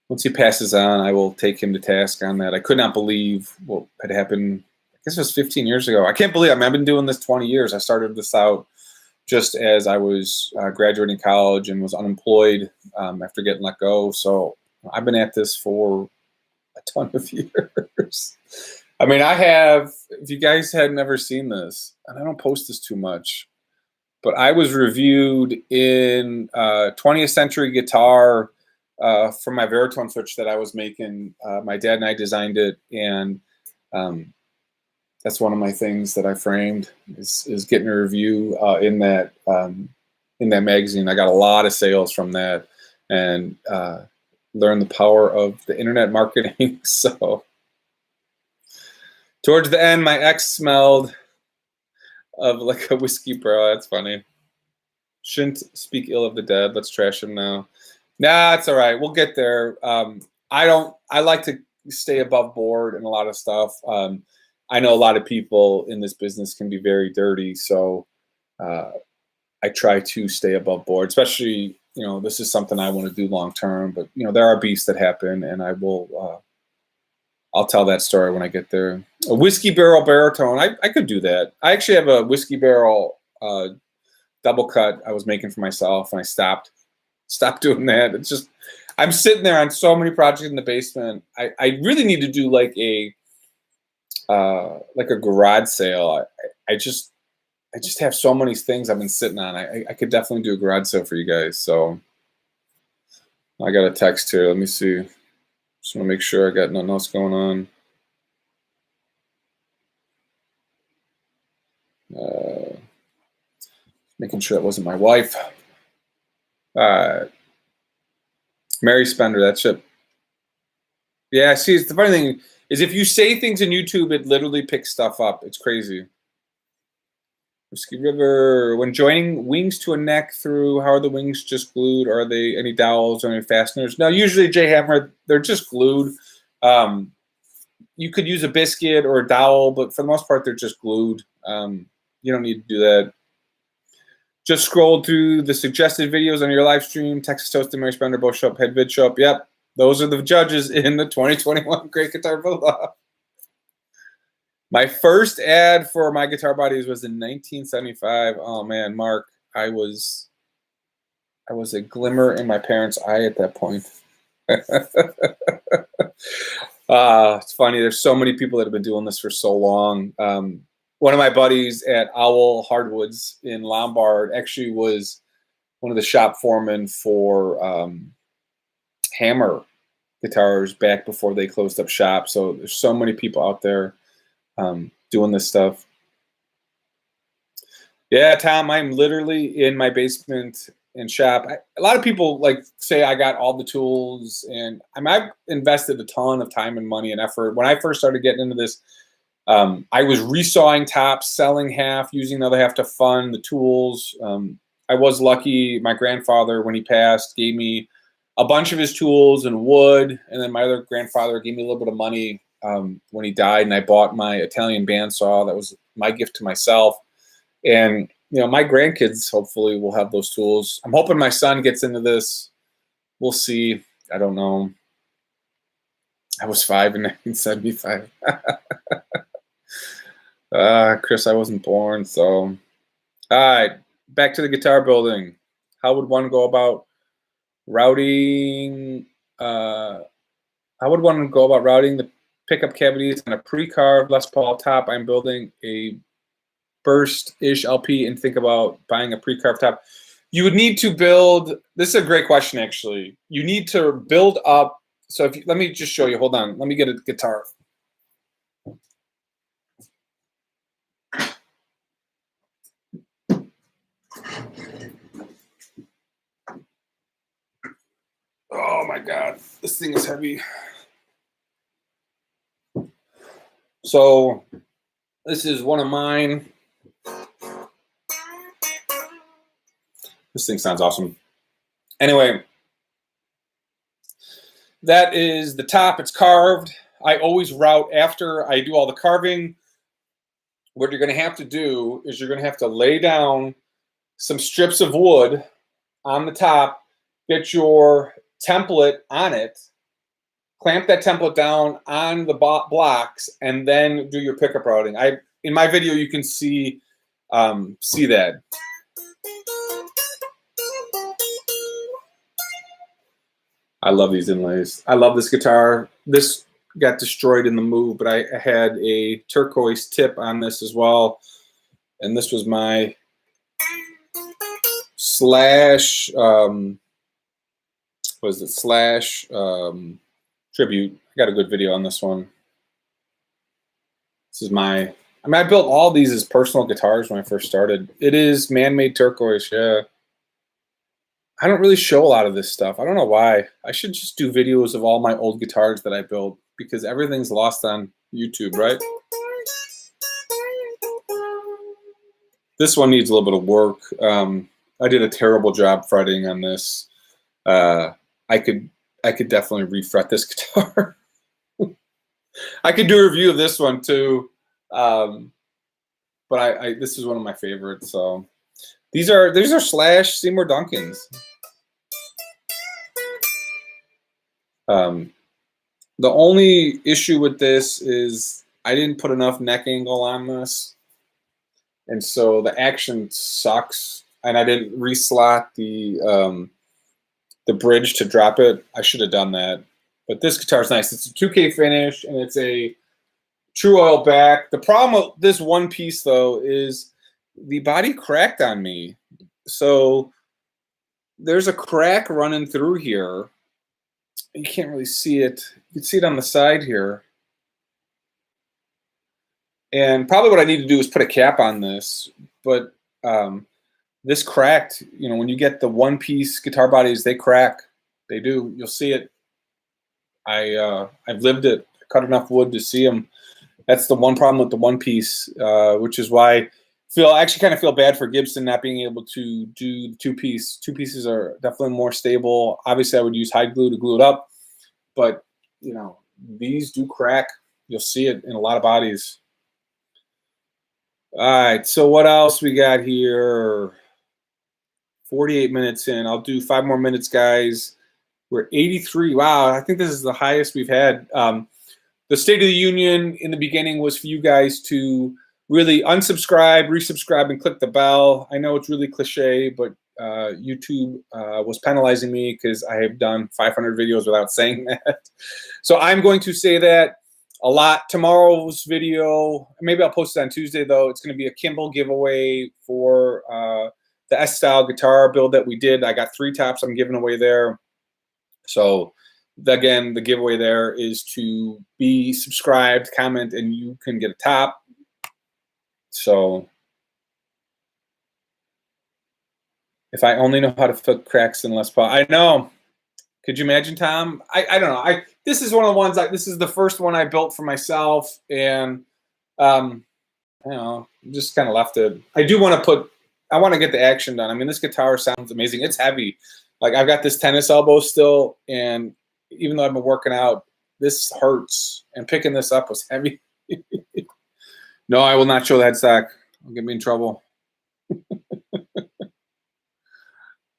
once he passes on, I will take him to task on that. I could not believe what had happened. I guess it was 15 years ago. I can't believe it. I mean, I've been doing this 20 years. I started this out just as I was graduating college and was unemployed after getting let go. So I've been at this for a ton of years. I mean, I have, if you guys had never seen this, and I don't post this too much, but I was reviewed in 20th Century Guitar for my baritone switch that I was making. My dad and I designed it, and that's one of my things that I framed is getting a review in that magazine. I got a lot of sales from that, and learned the power of the internet marketing. So towards the end, my ex smelled of like a whiskey barrel. That's funny. Shouldn't speak ill of the dead. Let's trash him now. Nah, it's all right. We'll get there. I like to stay above board in a lot of stuff. I know a lot of people in this business can be very dirty, so I try to stay above board, especially, you know, this is something I want to do long term, but you know, there are beefs that happen, and I will I'll tell that story when I get there. A whiskey barrel baritone, I could do that. I actually have a whiskey barrel double cut I was making for myself, and I stopped doing that. It's just, I'm sitting there on so many projects in the basement. I really need to do like a garage sale. I just have so many things I've been sitting on. I could definitely do a garage sale for you guys. So I got a text here. Let me see. Just want to make sure I got nothing else going on. Making sure that wasn't my wife. Mary Spender, that's it. Yeah, see, it's the funny thing is if you say things in YouTube, it literally picks stuff up. It's crazy. Whiskey River, when joining wings to a neck through, how are the wings just glued? Are they any dowels or any fasteners? No, usually J-Hammer, they're just glued. You could use a biscuit or a dowel, but for the most part, they're just glued. You don't need to do that. Just scrolled through the suggested videos on your live stream. Texas Toast and Mary Spender both show up, head vid show up. Yep, those are the judges in the 2021 Great Guitar Villa. My first ad for my guitar bodies was in 1975. Oh man, Mark, I was a glimmer in my parents' eye at that point. It's funny. There's so many people that have been doing this for so long. One of my buddies at Owl Hardwoods in Lombard actually was one of the shop foremen for Hammer guitars back before they closed up shop. So there's so many people out there doing this stuff. Yeah, Tom, I'm literally in my basement and shop. A lot of people like say I got all the tools, and I've invested a ton of time and money and effort. When I first started getting into this, I was resawing tops, selling half, using the other half to fund the tools. I was lucky. My grandfather, when he passed, gave me a bunch of his tools and wood, and then my other grandfather gave me a little bit of money when he died, and I bought my Italian bandsaw. That was my gift to myself. And my grandkids hopefully will have those tools. I'm hoping my son gets into this. We'll see. I don't know. I was 5 in 1975. Chris, I wasn't born. So, all right, back to the guitar building. How would one go about routing? How would one go about routing the pickup cavities on a pre-carved Les Paul top? I'm building a burst-ish LP and think about buying a pre-carved top. You would need to build. This is a great question, actually. You need to build up. So let me just show you. Hold on. Let me get a guitar. Oh my God, this thing is heavy. So this is one of mine. This thing sounds awesome. Anyway, that is the top. It's carved. I always route after I do all the carving. What you're going to have to do is you're going to have to lay down some strips of wood on the top, get your template on it, clamp that template down on the blocks, and then do your pickup routing. In my video, you can see that. I love these inlays. I love this guitar. This got destroyed in the move, but I had a turquoise tip on this as well. And this was my Slash, Slash tribute. I got a good video on this one. This is I built all these as personal guitars when I first started. It is man-made turquoise, yeah. I don't really show a lot of this stuff. I don't know why. I should just do videos of all my old guitars that I built because everything's lost on YouTube, right? This one needs a little bit of work. I did a terrible job fretting on this. I could definitely refret this guitar. I could do a review of this one too, but this is one of my favorites. So these are Slash Seymour Duncans. The only issue with this is I didn't put enough neck angle on this, and so the action sucks. And I didn't reslot the bridge to drop it. I should have done that. But this guitar is nice. It's a 2K finish, and it's a true oil back. The problem with this one piece, though, is the body cracked on me. So there's a crack running through here. You can't really see it. You can see it on the side here. And probably what I need to do is put a cap on this. But this cracked. When you get the one-piece guitar bodies, they crack. They do. You'll see it. I've lived it. I cut enough wood to see them. That's the one problem with the one piece, which is why I actually kind of feel bad for Gibson not being able to do the two piece. Two pieces are definitely more stable. Obviously, I would use hide glue to glue it up, but these do crack. You'll see it in a lot of bodies. All right, so what else we got here? 48 minutes in. I'll do 5 more minutes, guys. We're 83. Wow, I think this is the highest we've had. The State of the Union in the beginning was for you guys to really unsubscribe, resubscribe, and click the bell. I know it's really cliche, but YouTube was penalizing me because I have done 500 videos without saying that. So I'm going to say that a lot. Tomorrow's video, maybe I'll post it on Tuesday, though. It's going to be a Kimball giveaway for the S-Style guitar build that we did. I got 3 tops I'm giving away there. So again, the giveaway there is to be subscribed, comment, and you can get a top. So if I only know how to fill cracks in Les Paul, I know. Could you imagine, Tom? I don't know. This is one of the ones. This is the first one I built for myself, and I don't know, just kind of left it. I do want to I want to get the action done. I mean, this guitar sounds amazing. It's heavy. Like, I've got this tennis elbow still, and even though I've been working out, this hurts. And picking this up was heavy. No, I will not show the headstock. It'll get me in trouble.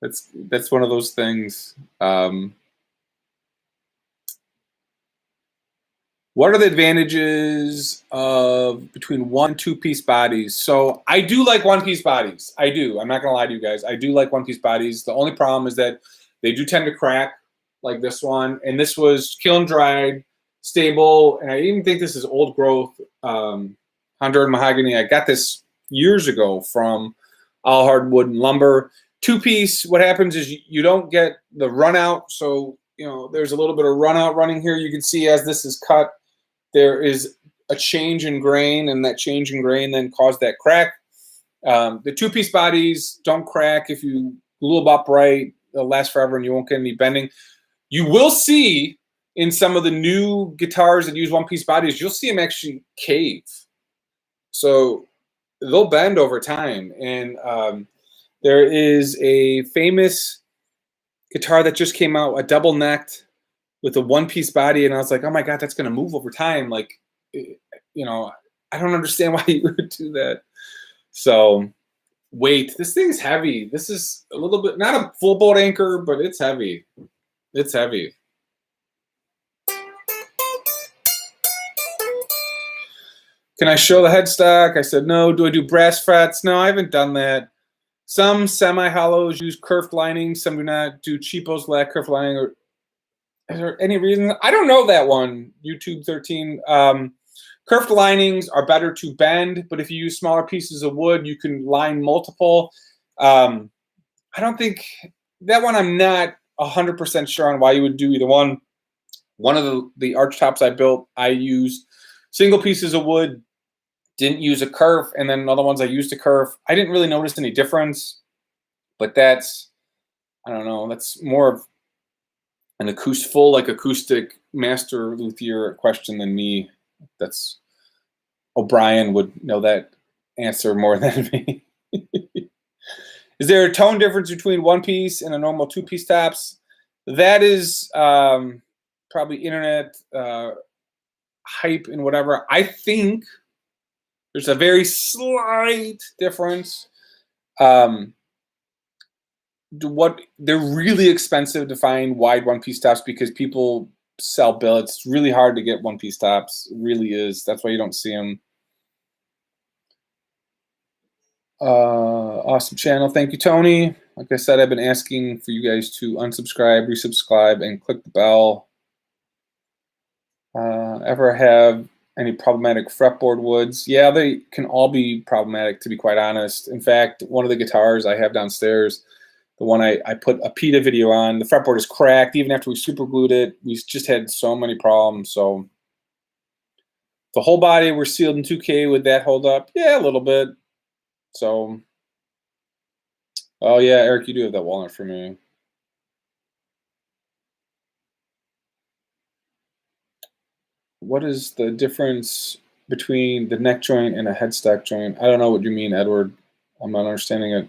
That's one of those things. What are the advantages of between 1 and 2 piece bodies? So I do like 1 piece bodies. I do. I'm not gonna lie to you guys. I do like 1 piece bodies. The only problem is that they do tend to crack, like this one. And this was kiln dried, stable, and I even think this is old growth Honduran mahogany. I got this years ago from All Hardwood and Lumber. 2 piece. What happens is you don't get the run out. So there's a little bit of run out running here. You can see as this is cut, there is a change in grain, and that change in grain then caused that crack. The 2 piece bodies don't crack if you glue them upright. They'll last forever, and you won't get any bending. You will see in some of the new guitars that use 1 piece bodies, you'll see them actually cave. So they'll bend over time. And there is a famous guitar that just came out, a double necked with a 1 piece body, and I was like, oh my God, that's going to move over time. Like, I don't understand why you would do that. So weight, this thing's heavy. This is a little bit, not a full boat anchor, but it's heavy. It's heavy. Can I show the headstock? I said no. Do I do brass frets? No, I haven't done that. Some semi-hollows use curved lining. Some do not. Do cheapos lack curved lining? Or is there any reason? I don't know that one. YouTube 13. Curved linings are better to bend, but if you use smaller pieces of wood, you can line multiple. I don't think that one. I'm not 100% sure on why you would do either one. One of the arch tops I built, I used single pieces of wood, didn't use a kerf, and then other ones I used a kerf. I didn't really notice any difference, but that's, I don't know, that's more of an acoustic master luthier question than me. That's O'Brien would know that answer more than me. Is there a tone difference between 1 piece and a normal 2 piece tops? That is probably internet hype and whatever. I think there's a very slight difference. They're really expensive to find wide 1 piece tops because people sell billets. It's really hard to get 1 piece tops. It really is. That's why you don't see them. Awesome channel. Thank you, Tony. Like I said, I've been asking for you guys to unsubscribe, resubscribe, and click the bell. Ever have any problematic fretboard woods? Yeah, they can all be problematic, to be quite honest. In fact, one of the guitars I have downstairs, the one I put a PETA video on, the fretboard is cracked. Even after we super glued it, we just had so many problems. So the whole body, we're sealed in 2K. Would that hold up? Yeah, a little bit. So, oh yeah, Eric, you do have that walnut for me. What is the difference between the neck joint and a headstock joint? I don't know what you mean, Edward. I'm not understanding it.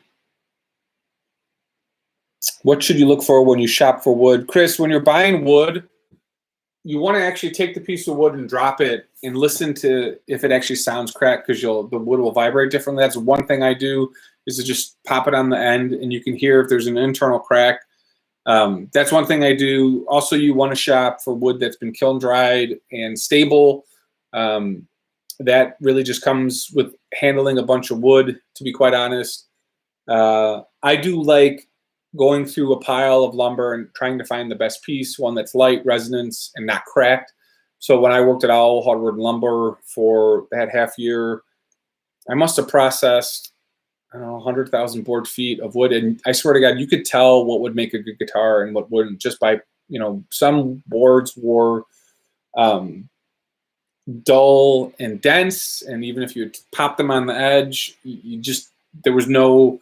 What should you look for when you shop for wood? Chris, when you're buying wood, you want to actually take the piece of wood and drop it and listen to if it actually sounds cracked, because the wood will vibrate differently. That's one thing I do, is to just pop it on the end, and you can hear if there's an internal crack. That's one thing I do. Also, you want to shop for wood that's been kiln dried and stable. That really just comes with handling a bunch of wood, to be quite honest. I do like going through a pile of lumber and trying to find the best piece, one that's light, resonance, and not cracked. So when I worked at All Hardwood Lumber for that half year, I must have processed, I don't know, 100,000 board feet of wood. And I swear to God, you could tell what would make a good guitar and what wouldn't, just by, some boards were dull and dense. And even if you pop them on the edge, there was no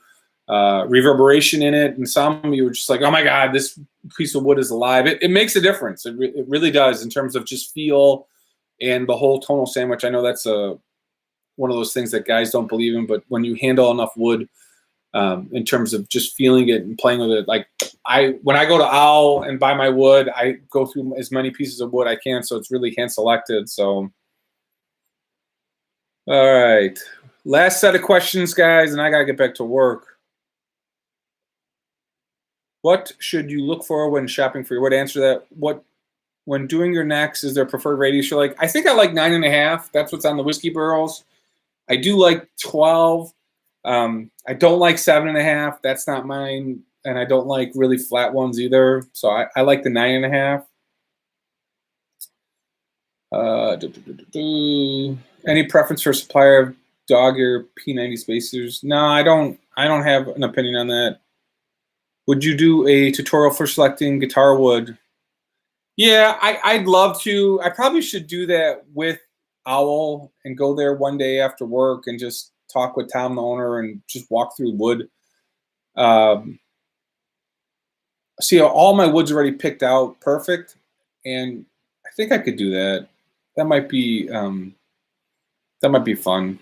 reverberation in it. And some, you were just like, oh my God, this piece of wood is alive. It makes a difference. It really does, in terms of just feel and the whole tonal sandwich. I know that's a one of those things that guys don't believe in, but when you handle enough wood, in terms of just feeling it and playing with it, like when I go to Owl and buy my wood, I go through as many pieces of wood I can, so it's really hand selected. So, all right, last set of questions, guys, and I gotta get back to work. What should you look for when shopping for your wood? Answer that. When doing your necks, is there a preferred radius you like? I think I like 9.5. That's what's on the whiskey barrels. I do like 12. I don't like 7.5. That's not mine. And I don't like really flat ones either. So I like the 9.5. Any preference for supplier of dog ear P90 spacers? No, I don't have an opinion on that. Would you do a tutorial for selecting guitar wood? Yeah, I'd love to. I probably should do that with Owl and go there one day after work and just talk with Tom, the owner, and just walk through wood. See, all my wood's already picked out perfect, and I think I could do that. That might be fun.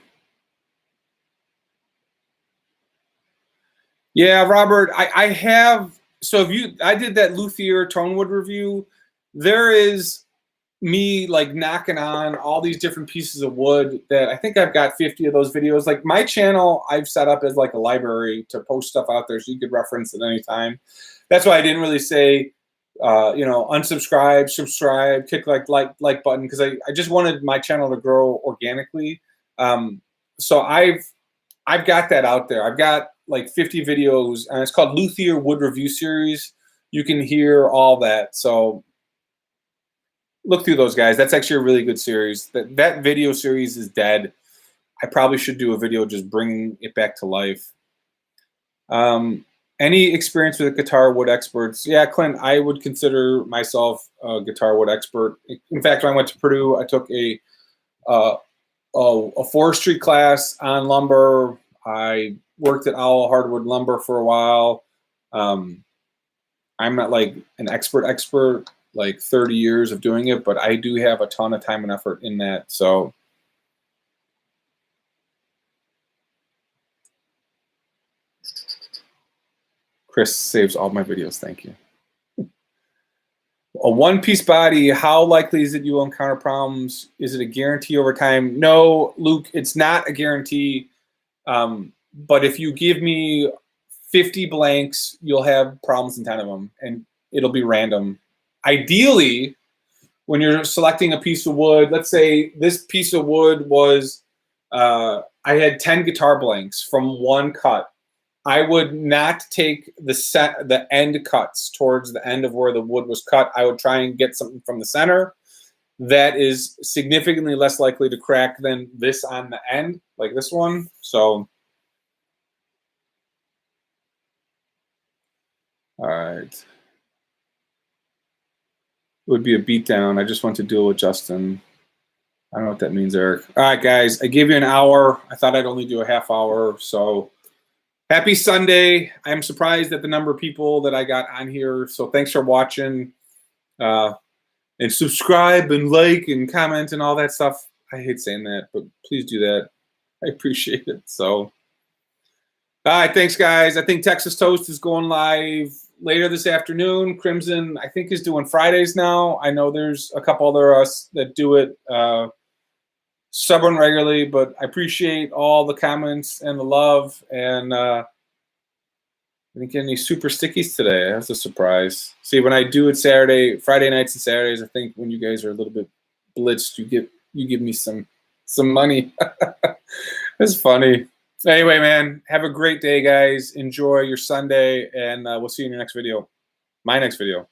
Yeah, Robert, I have. So I did that luthier tonewood review. There is me like knocking on all these different pieces of wood that I think I've got 50 of those videos. Like my channel, I've set up as like a library to post stuff out there so you could reference at any time. That's why I didn't really say, unsubscribe, subscribe, click like button, because I just wanted my channel to grow organically. So I've got that out there. I've got like 50 videos, and it's called Luthier Wood Review Series. You can hear all that. So look through those, guys. That's actually a really good series. That video series is dead. I probably should do a video just bringing it back to life. Any experience with guitar wood experts? Yeah, Clint, I would consider myself a guitar wood expert. In fact, when I went to Purdue, I took a forestry class on lumber. I worked at Owl Hardwood Lumber for a while. I'm not like an expert, like 30 years of doing it, but I do have a ton of time and effort in that. So Chris saves all my videos. Thank you. A one-piece body, how likely is it you will encounter problems? Is it a guarantee over time? No, Luke, it's not a guarantee. But if you give me 50 blanks, you'll have problems in 10 of them, and it'll be random. Ideally, when you're selecting a piece of wood, let's say this piece of wood was, I had 10 guitar blanks from one cut. I would not take the end cuts towards the end of where the wood was cut. I would try and get something from the center that is significantly less likely to crack than this on the end, like this one. So, all right. It would be a beatdown. I just want to deal with Justin. I don't know what that means, Eric. All right, guys. I gave you an hour. I thought I'd only do a half hour. So happy Sunday. I'm surprised at the number of people that I got on here. So thanks for watching. And subscribe and like and comment and all that stuff. I hate saying that, but please do that. I appreciate it. So, all right, thanks, guys. I think Texas Toast is going live later this afternoon. Crimson, I think, is doing Fridays now. I know there's a couple other us that do it stubborn regularly, but I appreciate all the comments and the love. And I didn't get any super stickies today. That's a surprise. See, when I do it Friday nights and Saturdays, I think when you guys are a little bit blitzed, you give me some money. That's funny. Anyway, man, have a great day, guys. Enjoy your Sunday, and we'll see you in your next video. My next video.